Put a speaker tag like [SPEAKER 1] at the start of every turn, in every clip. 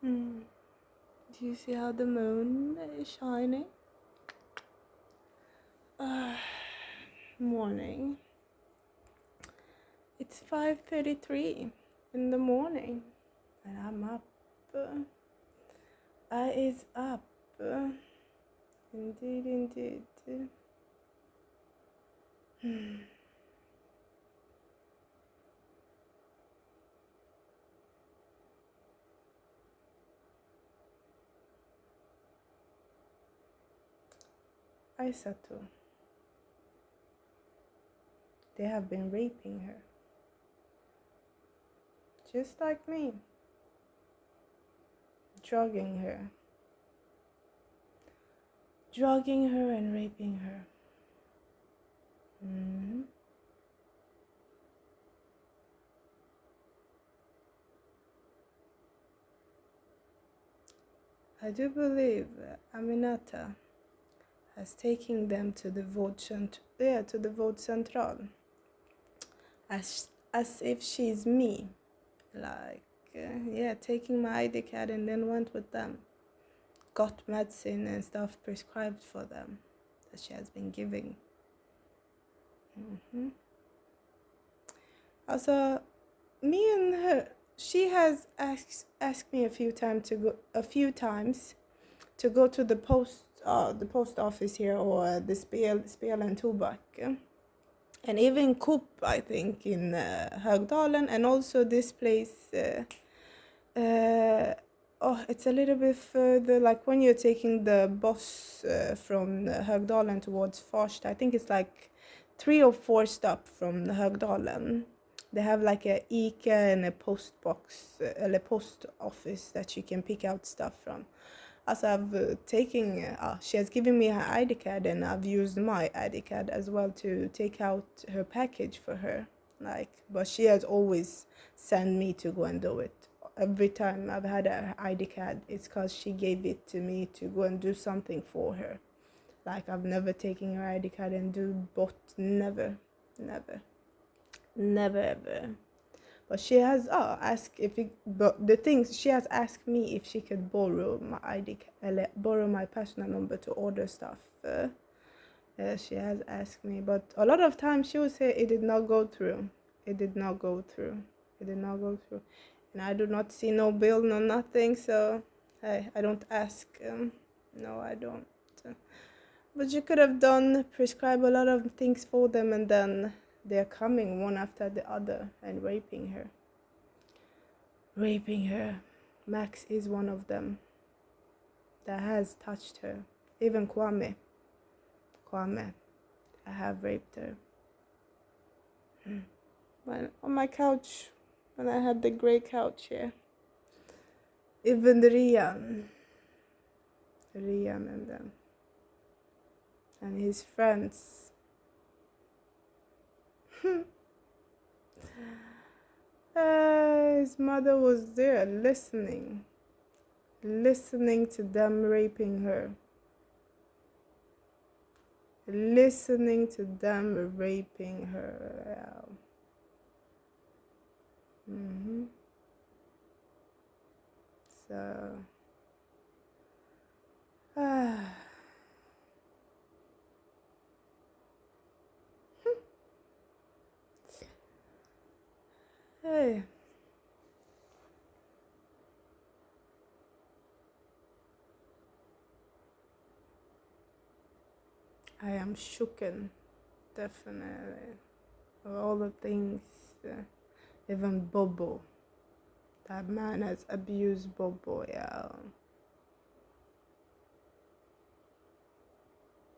[SPEAKER 1] Hmm. Do you see how the moon is shining? Uh, Morning. It's 5:33 in the morning, and I'm up. I is up. Indeed, indeed. Aisato. They have been raping her. Just like me. Drugging her. Drugging her and raping her. Mm-hmm. I do believe Aminata has taken them to the vote central, as if she's me, like taking my ID card and then went with them, got medicine and stuff prescribed for them that she has been giving. Also, me and her, she has asked me a few times to go to the post office here, or the Spel and Tobak, and even Coop, I think, in Högdalen, and also this place. It's a little bit further, like when you're taking the bus from Högdalen towards Farsta. I think it's like 3 or 4 stops from Högdalen. They have like a ICA and a post box, a post office that you can pick out stuff from. Also, I've she has given me her ID card, and I've used my ID card as well to take out her package for her. But she has always sent me to go and do it. Every time I've had her ID card, it's because she gave it to me to go and do something for her. Like, I've never taken her ID card and do bot, never, ever. But she has she has asked me if she could borrow my ID, borrow my personal number to order stuff. She has asked me, but a lot of times she would say it did not go through. It did not go through. And I do not see no bill, no nothing. So I don't ask. No, I don't. But you could have prescribe a lot of things for them, and then they're coming one after the other and raping her. Max is one of them that has touched her. Even Kwame, I have raped her. When on my couch, when I had the grey couch here. Even Rian and them. And his friends. His mother was there listening to them raping her. So, hey. I am shooken, definitely. Of all the things, even Bobo. That man has abused Bobo, yeah.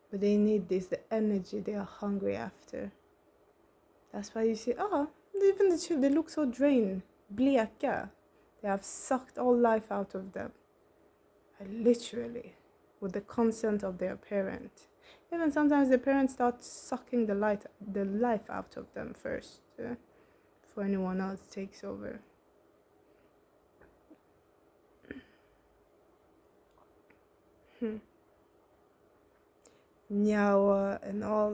[SPEAKER 1] But they need this, the energy they are hungry after. That's why you see, even the children, they look so drained, bleka. They have sucked all life out of them. Literally, with the consent of their parent. Even sometimes the parents start sucking the life out of them first, before anyone else takes over. Nyawa and all,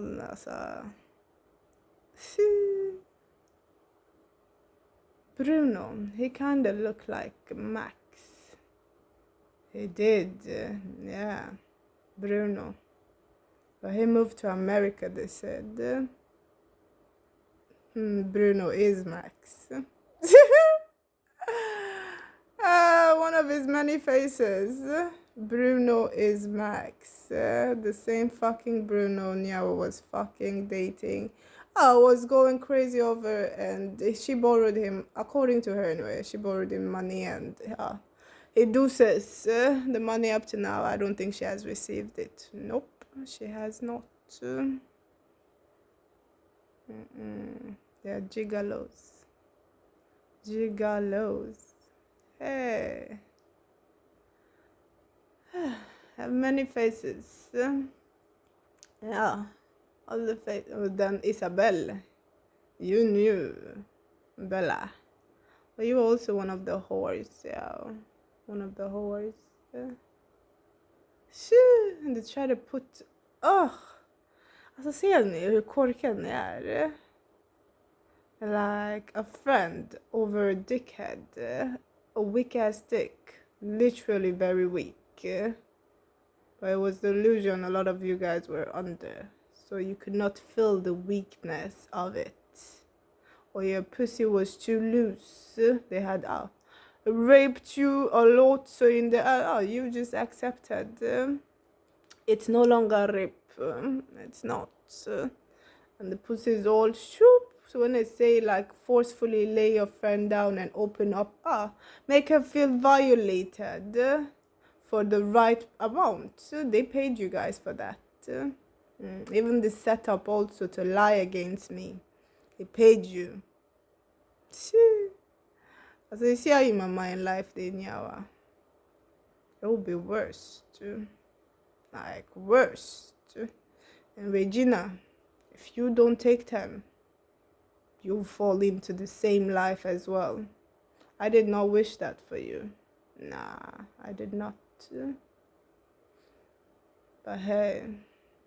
[SPEAKER 1] Bruno, he kinda looked like Max. He did. Yeah. Bruno. But he moved to America, they said. Bruno is Max. One of his many faces. Bruno is Max. The same fucking Bruno Nyawa was fucking dating. I was going crazy over, and she borrowed him, according to her anyway, she borrowed him money, and he deuces the money up to now. I don't think she has received it. Nope, she has not. They're gigolos. Gigolos. Hey. Have many faces. Yeah. All the faces. Then Isabel. You knew. Bella. But you were also one of the whores. Yeah. One of the whores. And they try to put... Alltså ser ni hur korkad ni är? Like a friend over a dickhead. A weak ass dick. Literally very weak. But it was the illusion a lot of you guys were under. So you could not feel the weakness of it. Or your pussy was too loose. They had raped you a lot. So in the you just accepted. It's no longer rape. It's not. And the pussy is all shoop. So when I say like forcefully lay your friend down and open up, make her feel violated for the right amount. So they paid you guys for that. Even the setup also to lie against me. They paid you. Alltså you see how in my mind life they nyawa. It will be worse too. Like worse too. And Regina, if you don't take time, you'll fall into the same life as well. I did not wish that for you. Nah, I did not. But hey,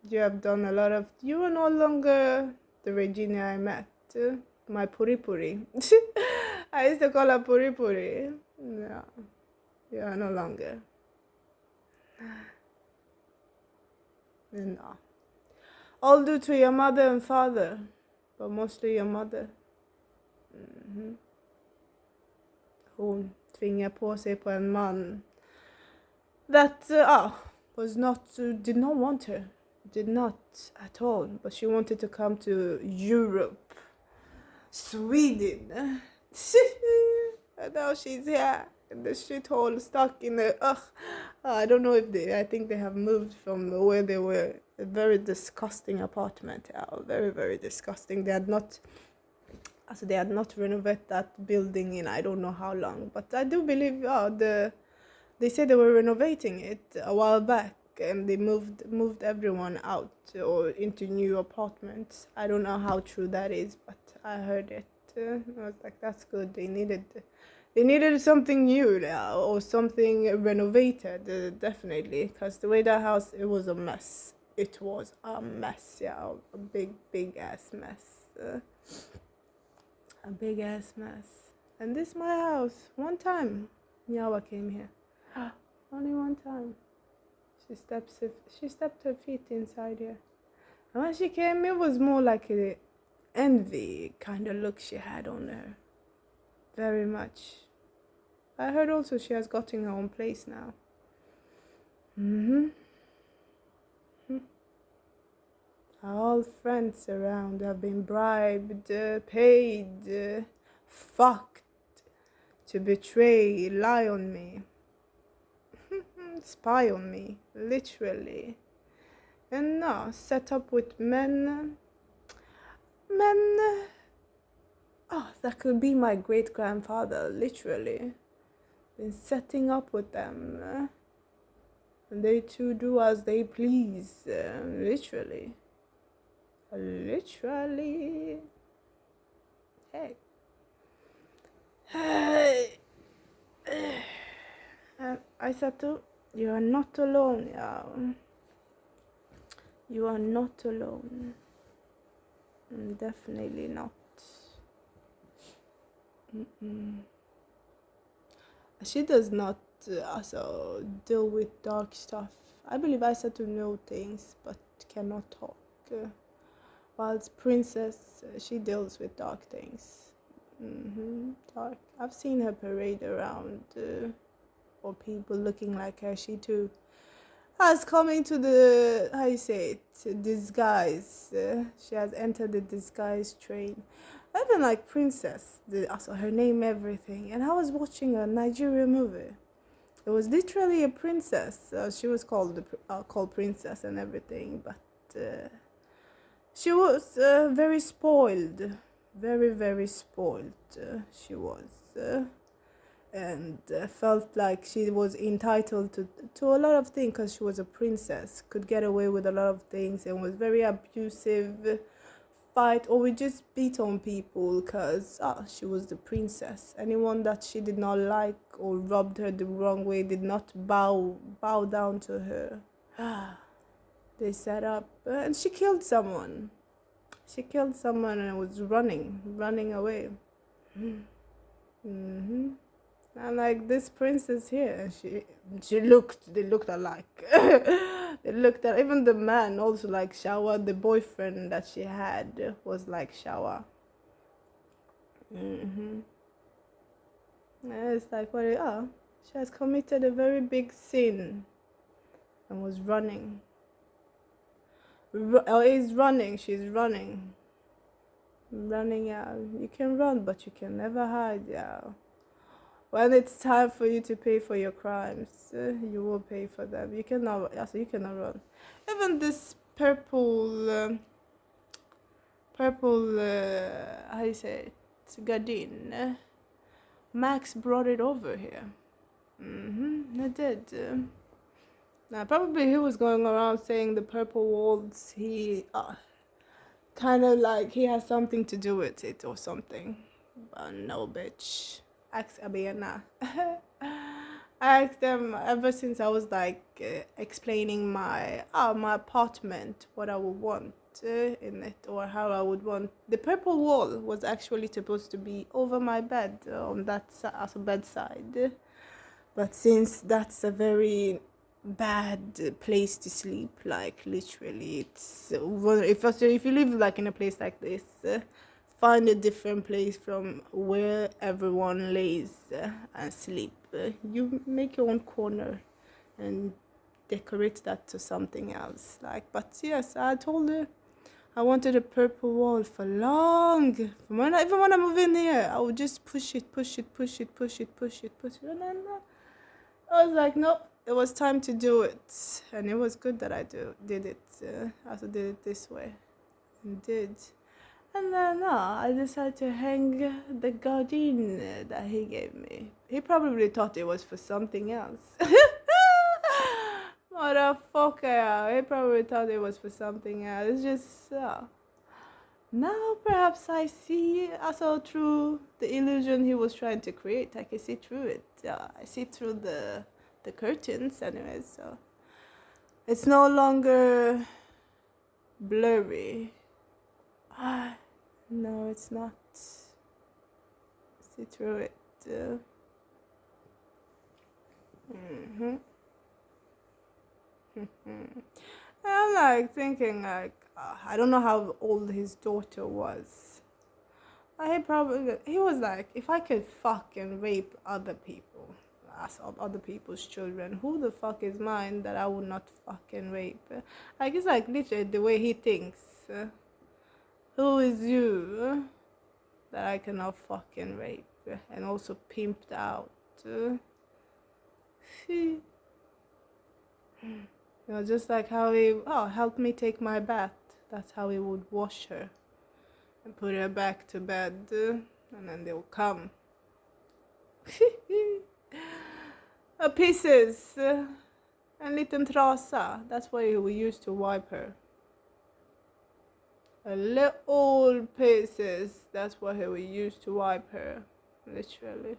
[SPEAKER 1] you have done a lot of... You are no longer the Regina I met. My puri puri. I used to call her puri puri. Yeah, you are no longer. No. All due to your mother and father. But mostly your mother. Hon tvingar på sig på en man that was not did not want her, did not at all, but she wanted to come to Europe, Sweden, and now she's here in the shithole, stuck in the I don't know if I think they have moved from where they were. A very disgusting apartment. Very, very disgusting. They had not renovated that building in I don't know how long, but I do believe they said they were renovating it a while back, and they moved everyone out or into new apartments. I don't know how true that is, but I heard it. I was like, that's good. They needed something new or something renovated, definitely, because the way that house, it was a mess. It was a mess, yeah, a big ass mess. A big ass mess. And this is my house. One time, Nyawa came here. Only one time. She stepped her feet inside here. And when she came, it was more like an envy kind of look she had on her. Very much. I heard also she has gotten her own place now. All friends around have been bribed, paid, fucked to betray, lie on me, spy on me, literally. And now set up with men, that could be my great-grandfather, literally. Been setting up with them. And they too do as they please, literally. Literally. Hey. Aisatu, you are not alone, y'all. You are not alone. Definitely not. She does not also deal with dark stuff. I believe I said to know things but cannot talk. Whilst Princess, she deals with dark things. Dark. I've seen her parade around, or people looking like her. She too has come into the, how you say it, disguise. She has entered the disguise train. Even like Princess, also her name, everything. And I was watching a Nigerian movie. It was literally a princess. She was called Princess and everything, but she was very spoiled, very very spoiled. She was. And felt like she was entitled to a lot of things because she was a princess, could get away with a lot of things, and was very abusive, fight or would just beat on people because she was the princess. Anyone that she did not like or rubbed her the wrong way did not bow down to her. They set up and she killed someone. She killed someone and was running away. And like this princess here, and they looked alike. They looked at, even the man also like Shawa, the boyfriend that she had was like Shawa. And it's like, she has committed a very big sin and was running. Is running, she's running. Running, yeah. You can run, but you can never hide, yeah. When it's time for you to pay for your crimes, you will pay for them. You cannot run. Even this purple, how you say it, gardine. Max brought it over here. It did. Now probably he was going around saying the purple walls. He kind of like he has something to do with it or something. But no, bitch. Ask Abiana. I asked them ever since I was like explaining my apartment, what I would want in it, or how I would want. The purple wall was actually supposed to be over my bed on that bedside, but since that's a very bad place to sleep, like literally, it's if you live like in a place like this. Find a different place from where everyone lays and sleep. You make your own corner and decorate that to something else. But yes, I told her I wanted a purple wall for long. Even when I move in here, I would just push it. And then I was like, nope, it was time to do it. And it was good that I did it. I also did it this way. And did. And then I decided to hang the gardine that he gave me. He probably thought it was for something else. Motherfucker, he probably thought it was for something else. It's just, now perhaps I saw through the illusion he was trying to create. I can see through it. I see through the curtains anyway, so it's no longer blurry. No, it's not. See through it. I'm like thinking I don't know how old his daughter was. He was like, if I could fuck and rape other people, other people's children, who the fuck is mine that I would not fucking rape? I guess like literally the way he thinks. Who is you that I cannot fucking rape and also pimped out? Just like how he helped me take my bath. That's how he would wash her and put her back to bed, and then they'll come. Pieces en liten trasa. That's why we used to wipe her. A little pieces. That's why we used to wipe her, literally.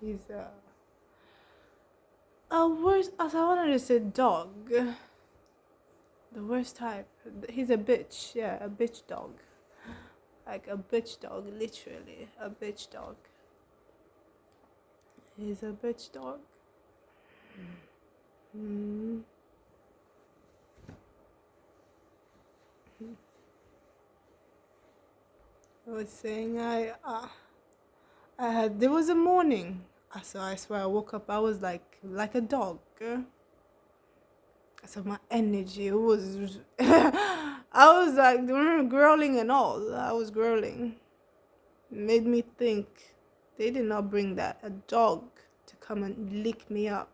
[SPEAKER 1] He's a worst. As I wanted to say, dog. The worst type. He's a bitch. Yeah, a bitch dog. Like a bitch dog, literally a bitch dog. He's a bitch dog. Mm. I was saying I had there was a morning. So I swear I woke up. I was like a dog. So my energy was I was like growling and all. I was growling. It made me think they did not bring that a dog to come and lick me up.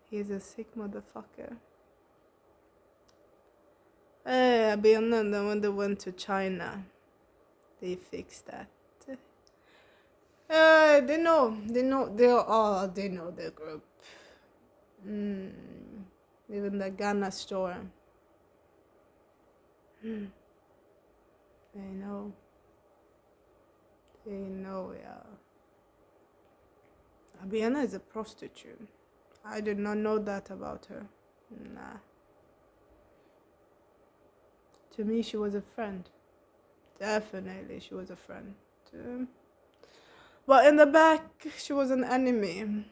[SPEAKER 1] He's a sick motherfucker. Benen, when they went to China, they fixed that. They know the group. Even the Ghana store. They know. They know, yeah. Abiana is a prostitute. I did not know that about her. Nah. To me, she was a friend. Definitely, she was a friend. But in the back, she was an enemy.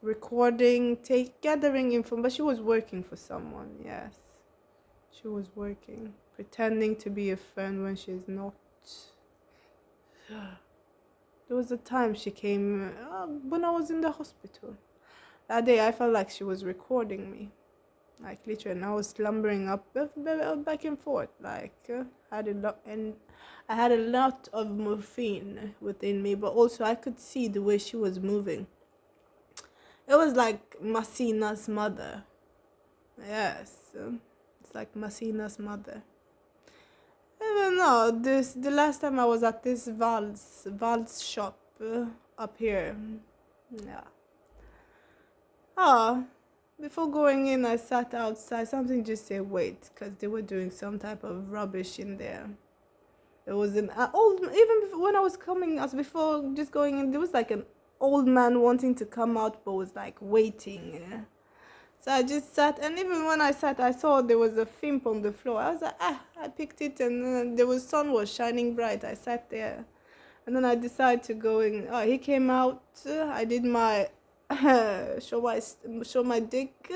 [SPEAKER 1] Recording, gathering info, but she was working for someone, yes. She was working, pretending to be a friend when she's not. There was a time she came when I was in the hospital. That day I felt like she was recording me. Like literally, and I was slumbering up back and forth. Like I had a lot of morphine within me, but also I could see the way she was moving. It was like Masina's mother. Yes, it's like Masina's mother. Even no, the last time I was at this Val's shop up here. Yeah. Before going in, I sat outside. Something just said wait, because they were doing some type of rubbish in there. There was an old, even when I was coming, as before just going in, there was like an old man wanting to come out, but was like waiting. So I just sat, and even when I sat, I saw there was a fimp on the floor. I was like, I picked it, and there was sun was shining bright. I sat there, and then I decided to go in. He came out. I did my show my dick,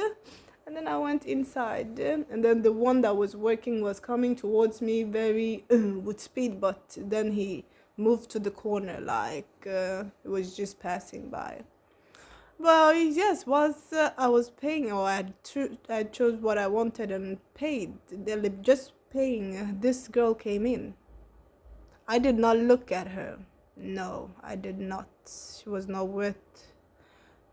[SPEAKER 1] and then I went inside, and then the one that was working was coming towards me very with speed, but then he moved to the corner like it was just passing by. Well, yes, I was paying, or I chose what I wanted and paid. Just paying, this girl came in. I did not look at her. No, I did not. She was not worth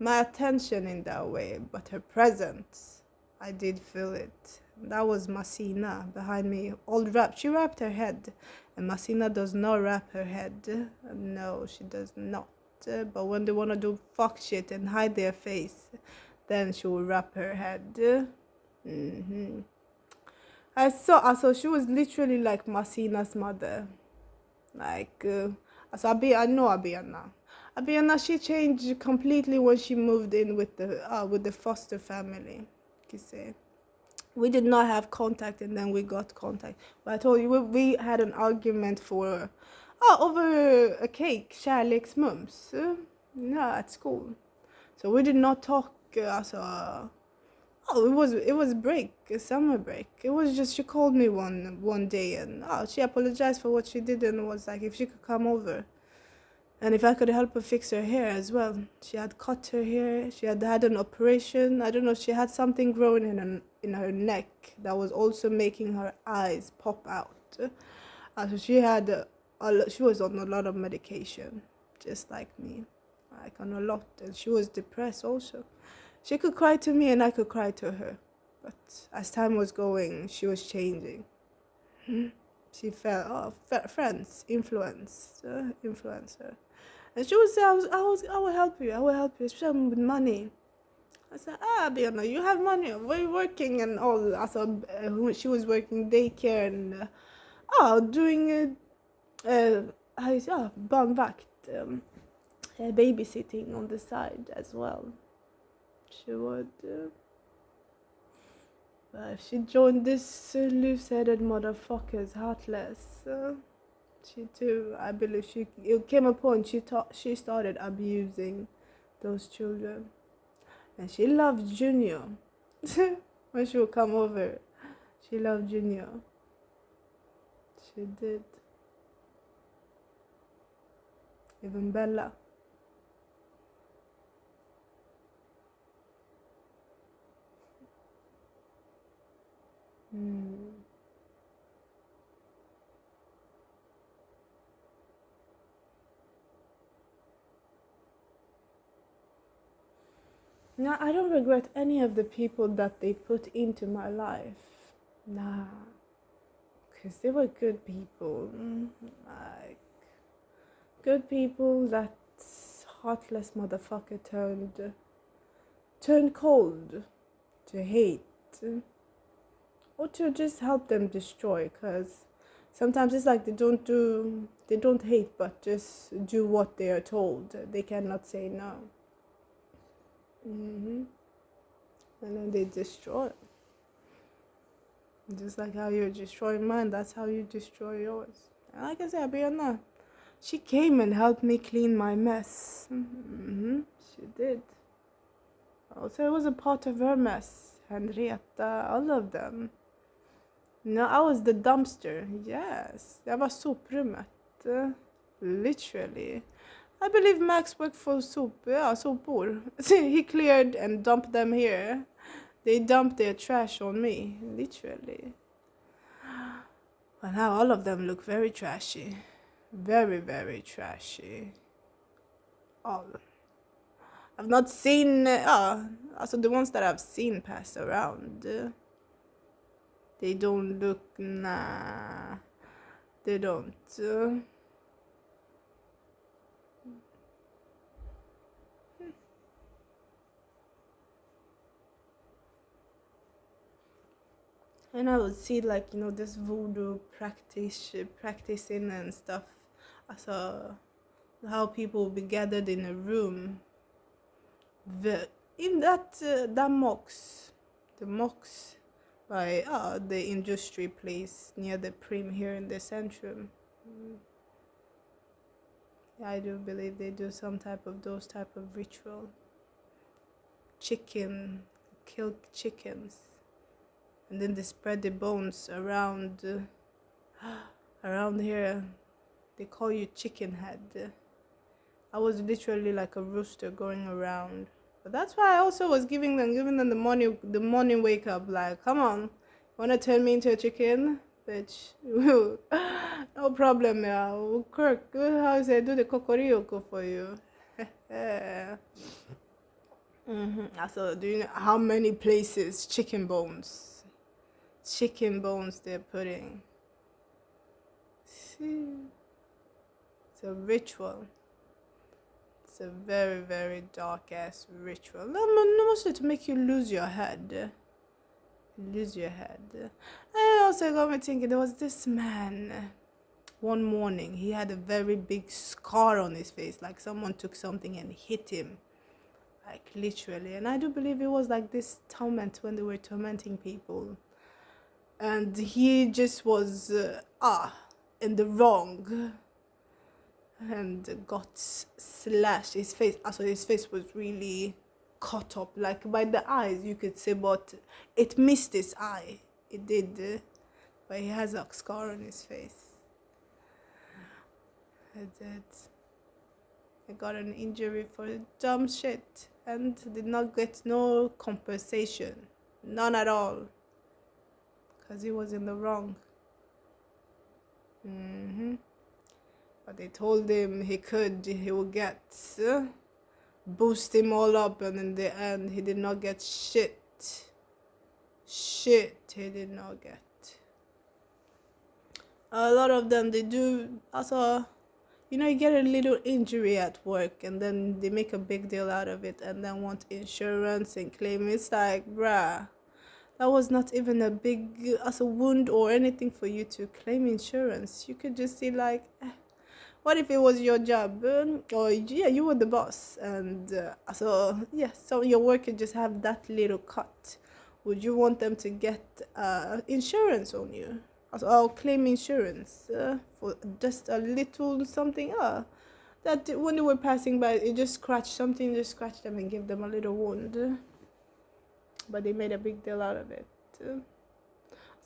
[SPEAKER 1] my attention in that way, but her presence, I did feel it. That was Masina behind me, all wrapped. She wrapped her head, and Masina does not wrap her head. No, she does not. But when they want to do fuck shit and hide their face, then she will wrap her head. I saw, she was literally like Masina's mother. Like, I know Abiana. Abiana, she changed completely when she moved in with the foster family. You see. We did not have contact, and then we got contact. But I told you, we had an argument for over a cake, kärleksmums, at school. So we did not talk. It was break, a summer break. It was just she called me one day, and she apologized for what she did, and was like if she could come over, and if I could help her fix her hair as well. She had cut her hair. She had an operation. I don't know. She had something growing in her neck that was also making her eyes pop out. So she had she was on a lot of medication, just like me, like on a lot, and she was depressed also. She could cry to me, and I could cry to her. But as time was going, she was changing. She felt friends influence her. And she would say, I will help you. I will help you, especially with money. I said, Bianna, you have money. Where you working and all? I saw she was working daycare and doing barnvakt, babysitting on the side as well. She would. She joined this loose-headed motherfuckers, heartless. She too, I believe it came a point she started abusing those children, and she loved Junior. When she would come over, she loved Junior. She did. Even Bella. No, I don't regret any of the people that they put into my life. Nah, because they were good people. Like, good people that heartless motherfucker turned cold to hate, or to just help them destroy. Because sometimes it's like they don't hate, but just do what they are told. They cannot say no. And then they destroy. Just like how you're destroying mine, that's how you destroy yours. And like I said, Brianna, she came and helped me clean my mess. She did. Also, it was a part of her mess. Henrietta, all of them. No, I was the dumpster. Yes, jag var soprummet. Literally. I believe Max worked for sopor. He cleared and dumped them here. They dumped their trash on me, literally. But now all of them look very trashy. Very, very trashy. All. I've not seen, also the ones that I've seen pass around. They don't look, nah. They don't. And I would see, like, this voodoo practicing and stuff. I saw how people would be gathered in a room. In that mosque, the mosque by the industry place near the Prim here in the Centrum. I do believe they do those type of ritual. Kill chickens. And then they spread the bones around here. They call you chicken head. I was literally like a rooster going around. But that's why I also was giving them the morning wake up. Like, come on, wanna turn me into a chicken, bitch? No problem, yeah. Kirk, how you say, do the kokoriko for you. So, do you know how many places chicken bones they're putting? See, it's a ritual. It's a very, very dark ass ritual. Mostly to make you lose your head. I also got me thinking, there was this man. One morning, he had a very big scar on his face, like someone took something and hit him. Like, literally. And I do believe it was like this torment when they were tormenting people. And he just was, in the wrong. And got slashed. His face was really cut up. Like, by the eyes, you could say, but it missed his eye. It did. But he has a scar on his face. I got an injury for dumb shit and did not get no compensation. None at all. Because he was in the wrong. But they told him he would get, boost him all up, and in the end, he did not get shit. He did not get. A lot of them, they do, also, you get a little injury at work, and then they make a big deal out of it, and then want insurance and claim. It's like, bruh, that was not even a big wound or anything for you to claim insurance. You could just see like, what if it was your job? Or yeah, you were the boss, and so yeah, so your worker just have that little cut. Would you want them to get insurance on you? Also, I'll claim insurance for just a little something. That when they were passing by, it just scratched something, just scratched them and gave them a little wound. But they made a big deal out of it. So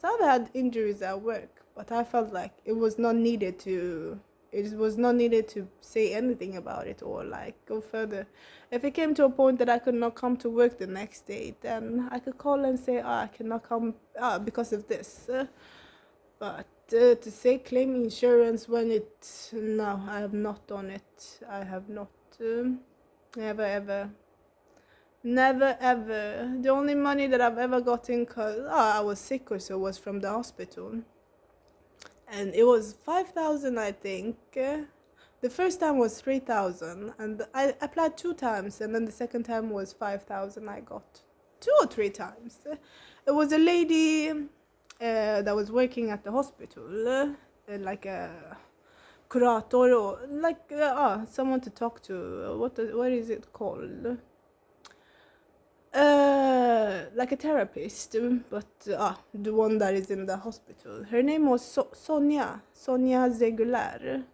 [SPEAKER 1] I've had injuries at work, but I felt like it was not needed to. It was not needed to say anything about it or like go further. If it came to a point that I could not come to work the next day, then I could call and say, I cannot come because of this. But to say claim insurance when no, I have not done it. I have not. Never ever. Never ever. The only money that I've ever gotten because I was sick or so was from the hospital. And it was 5,000, I think. The first time was 3,000, and I applied 2 times, and then the second time was 5,000 I got. 2 or 3 times. It was a lady that was working at the hospital, like a curator, or like someone to talk to. What is it called? Like a therapist, but the one that is in the hospital. Her name was Sonia Zegular.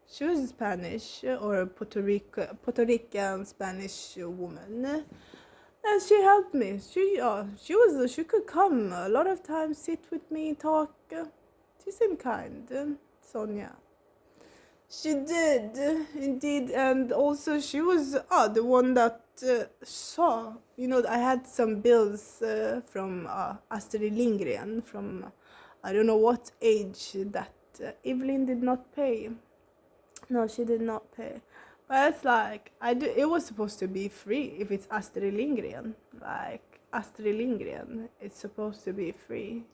[SPEAKER 1] She was Spanish or Puerto Rican Spanish woman. And she helped me. She could come a lot of times, sit with me, talk. She seemed kind, Sonia. She did, indeed, and also she was the one that saw. I had some bills from Astrid Lindgren from I don't know what age that Evelyn did not pay. No, she did not pay. But it's like it was supposed to be free if it's Astrid Lindgren. Like Astrid Lindgren, it's supposed to be free.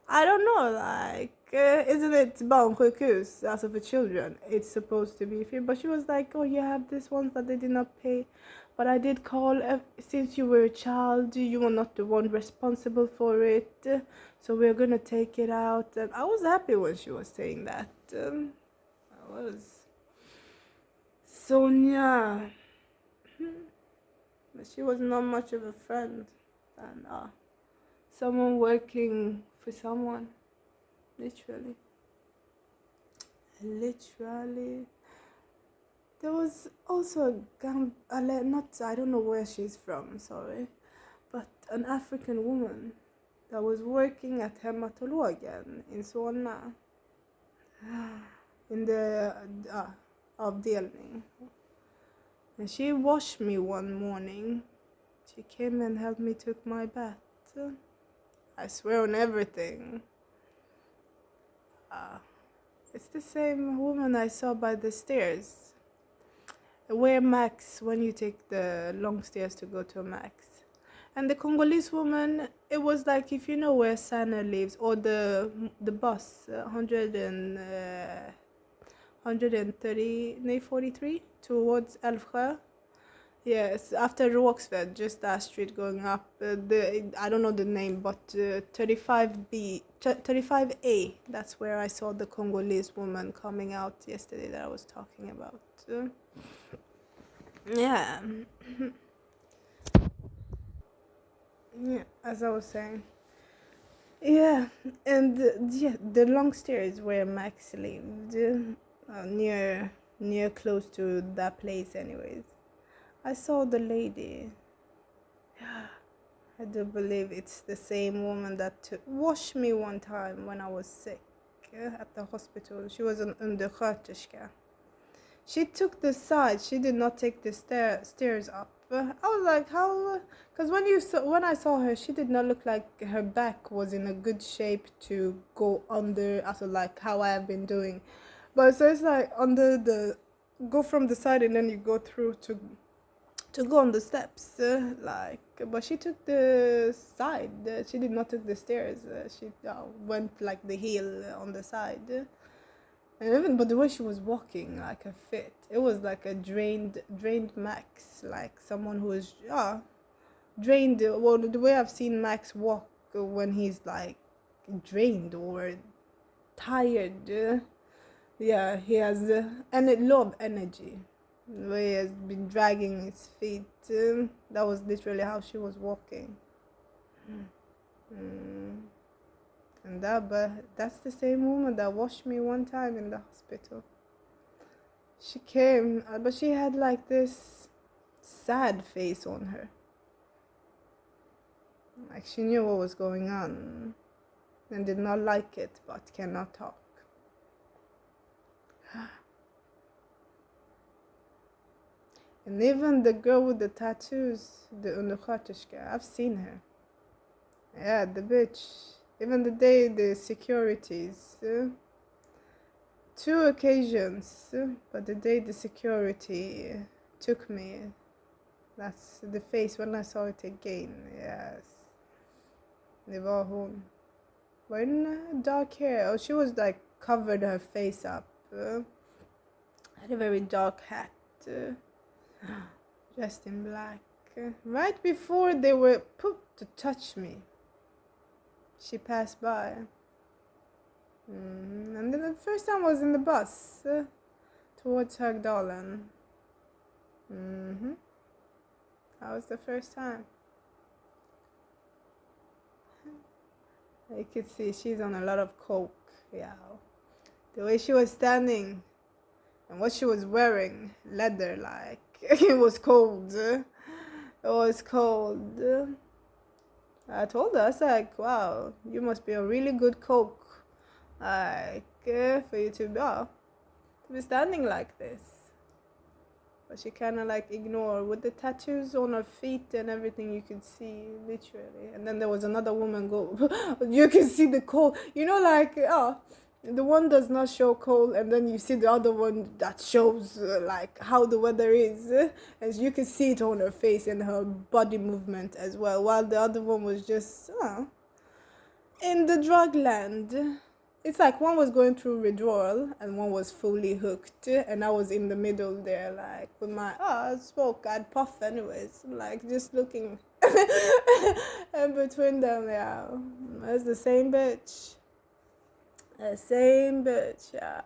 [SPEAKER 1] I don't know, like, isn't it barnsjukhus, also for children? It's supposed to be free. But she was like, oh, you have this one that they did not pay. But I did call, since you were a child, you were not the one responsible for it. So we're going to take it out. And I was happy when she was saying that. I was. Sonia. But she was not much of a friend. And someone working for someone, literally. There was also I don't know where she's from, sorry, but an African woman that was working at hematologen in Solna, in the avdelning, and she washed me one morning. She came and helped me took my bath. I swear on everything. It's the same woman I saw by the stairs. Where Max, when you take the long stairs to go to Max. And the Congolese woman, it was like if you know where Sana lives, or the bus, 143 towards Älvsjö. Yes, after Rågsved, just that street going up, I don't know the name, but 35A, that's where I saw the Congolese woman coming out yesterday that I was talking about. Yeah. Yeah, as I was saying. Yeah, and the long stairs where Max lived, near close to that place anyways. I saw the lady. I do believe it's the same woman that washed me one time when I was sick at the hospital. She was an undersköterska. She took the side. She did not take the stairs up. I was like, how? Because when I saw her, she did not look like her back was in a good shape to go under, also like how I have been doing. But so it's like go from the side and then you go through to go on the steps, but she took the side. She did not take the stairs. She went like the heel on the side, and but the way she was walking, like a fit, it was like a drained Max, like someone who is drained. Well, the way I've seen Max walk when he's like drained or tired. Yeah, he has a lot of energy. The way he has been dragging his feet. That was literally how she was walking. Mm. And but that's the same woman that washed me one time in the hospital. She came, but she had like this sad face on her. Like she knew what was going on and did not like it, but cannot talk. And even the girl with the tattoos, the undersköterska, I've seen her. Yeah, the bitch. Even the day the securities, two occasions, but the day the security took me, that's the face when I saw it again. Yes, det var hon. Var in dark hair. Oh, she was like covered her face up. Had a very dark hat. Dressed in black. Right before they were put to touch me, she passed by. And then the first time I was in the bus towards Högdalen. That was the first time. You could see she's on a lot of coke. Yeah. The way she was standing and what she was wearing, leather like. It was cold. It was cold. I told her, I was like, wow, you must be a really good coke. Like, for you to be standing like this. But she kind of like ignored with the tattoos on her feet and everything you could see, literally. And then there was another woman go, you can see the cold. You know, like, the one does not show cold, and then you see the other one that shows like how the weather is, and you can see it on her face and her body movement as well, while the other one was just in the drug land. It's like one was going through withdrawal and one was fully hooked, and I was in the middle there, like with my smoke, I'd puff anyways, like just looking and between them. Yeah, it's the same bitch. The same bitch, yeah.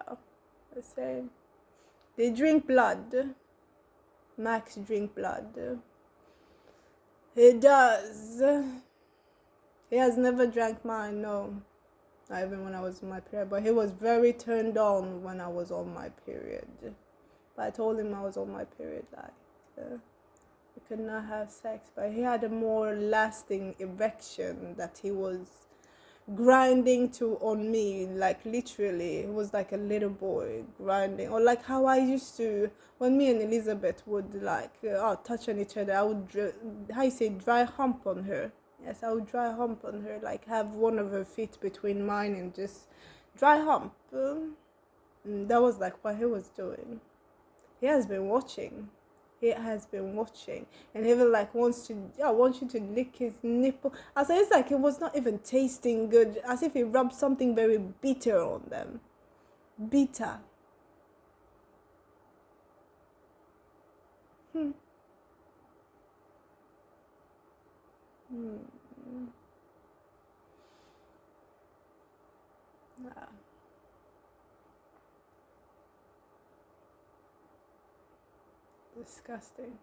[SPEAKER 1] The same. They drink blood. Max drink blood. He does. He has never drank mine, no. Not even when I was on my period. But he was very turned on when I was on my period. But I told him I was on my period, like, we could not have sex. But he had a more lasting erection that he was grinding to on me, like literally it was like a little boy grinding, or like how I used to when me and Elizabeth would like touch on each other. I would how you say dry hump on her. Yes, I would dry hump on her, like have one of her feet between mine and just dry hump. That was like what he was doing. He has been watching. And he even like wants to, I want you to lick his nipple. I said it's like it was not even tasting good, as if he rubbed something very bitter on them. Bitter. Yeah. Disgusting.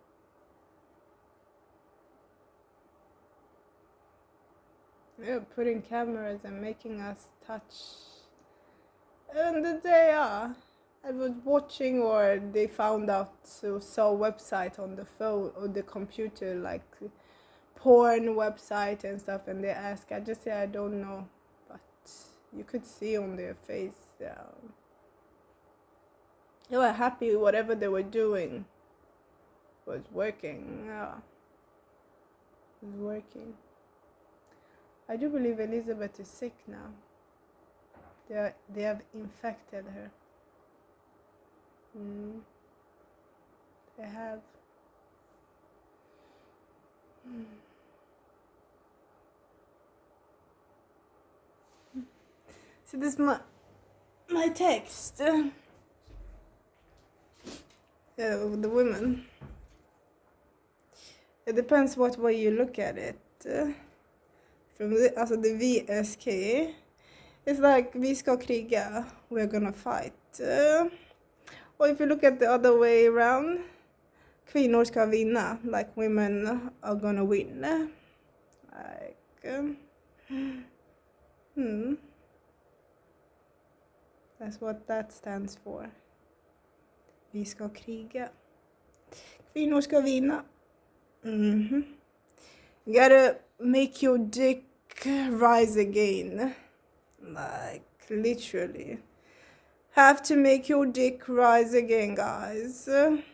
[SPEAKER 1] Yeah, putting cameras and making us touch. And the day, I was watching, or they found out, so saw a website on the phone or the computer, like porn website and stuff, and they ask. I just say I don't know, but you could see on their face, they were happy whatever they were doing was working. Yeah, it was working. I do believe Elizabeth is sick now. They have infected her. They have. So this is my text. The women. It depends what way you look at it. From the VSK. It's like, vi ska kriga, we're gonna fight. Or if you look at the other way around, kvinnor ska vinna, like women are gonna win. Like, that's what that stands for. Vi ska kriga. Kvinnor ska vinna. You gotta make your dick rise again. Like, literally. Have to make your dick rise again, guys. Look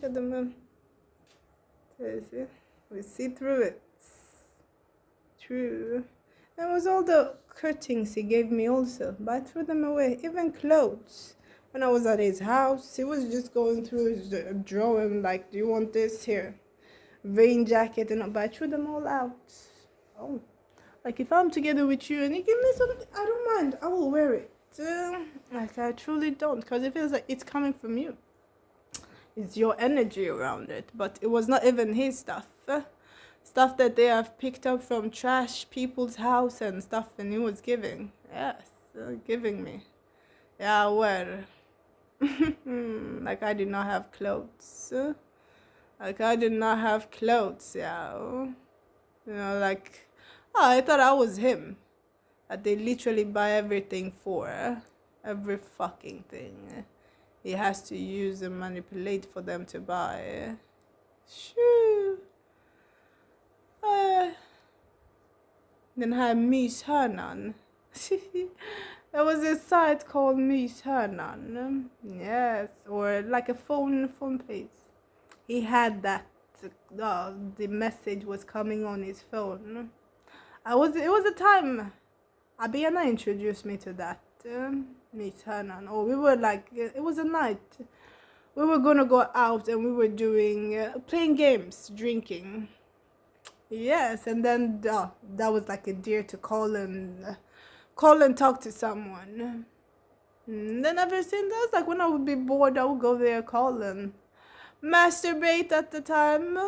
[SPEAKER 1] at them. We see through it. True. And it was all the curtains he gave me also, but I threw them away. Even clothes. When I was at his house, he was just going through his drawing, like, do you want this? Here. Rain jacket, and but I threw them all out. Oh. Like, if I'm together with you and you give me something, I don't mind. I will wear it. Like, I truly don't, because it feels like it's coming from you. It's your energy around it, but it was not even his stuff. Stuff that they have picked up from trash people's house and stuff, and he was giving. Yes, giving me. Yeah, where? Like, I did not have clothes. Like, I did not have clothes, yeah. You know, like, oh, I thought I was him. That they literally buy everything for. Every fucking thing. He has to use and manipulate for them to buy. Shoo. Den här Myshörnan. There was a site called Myshörnan. Yes, or like a phone place. He had that. The message was coming on his phone. It was a time Abena introduced me to that. Myshörnan. Or we were like, it was a night. We were gonna go out and we were doing, playing games, drinking. Yes, and then that was like a dare to call and talk to someone. And then ever since, like when I would be bored, I would go there, call and masturbate at the time.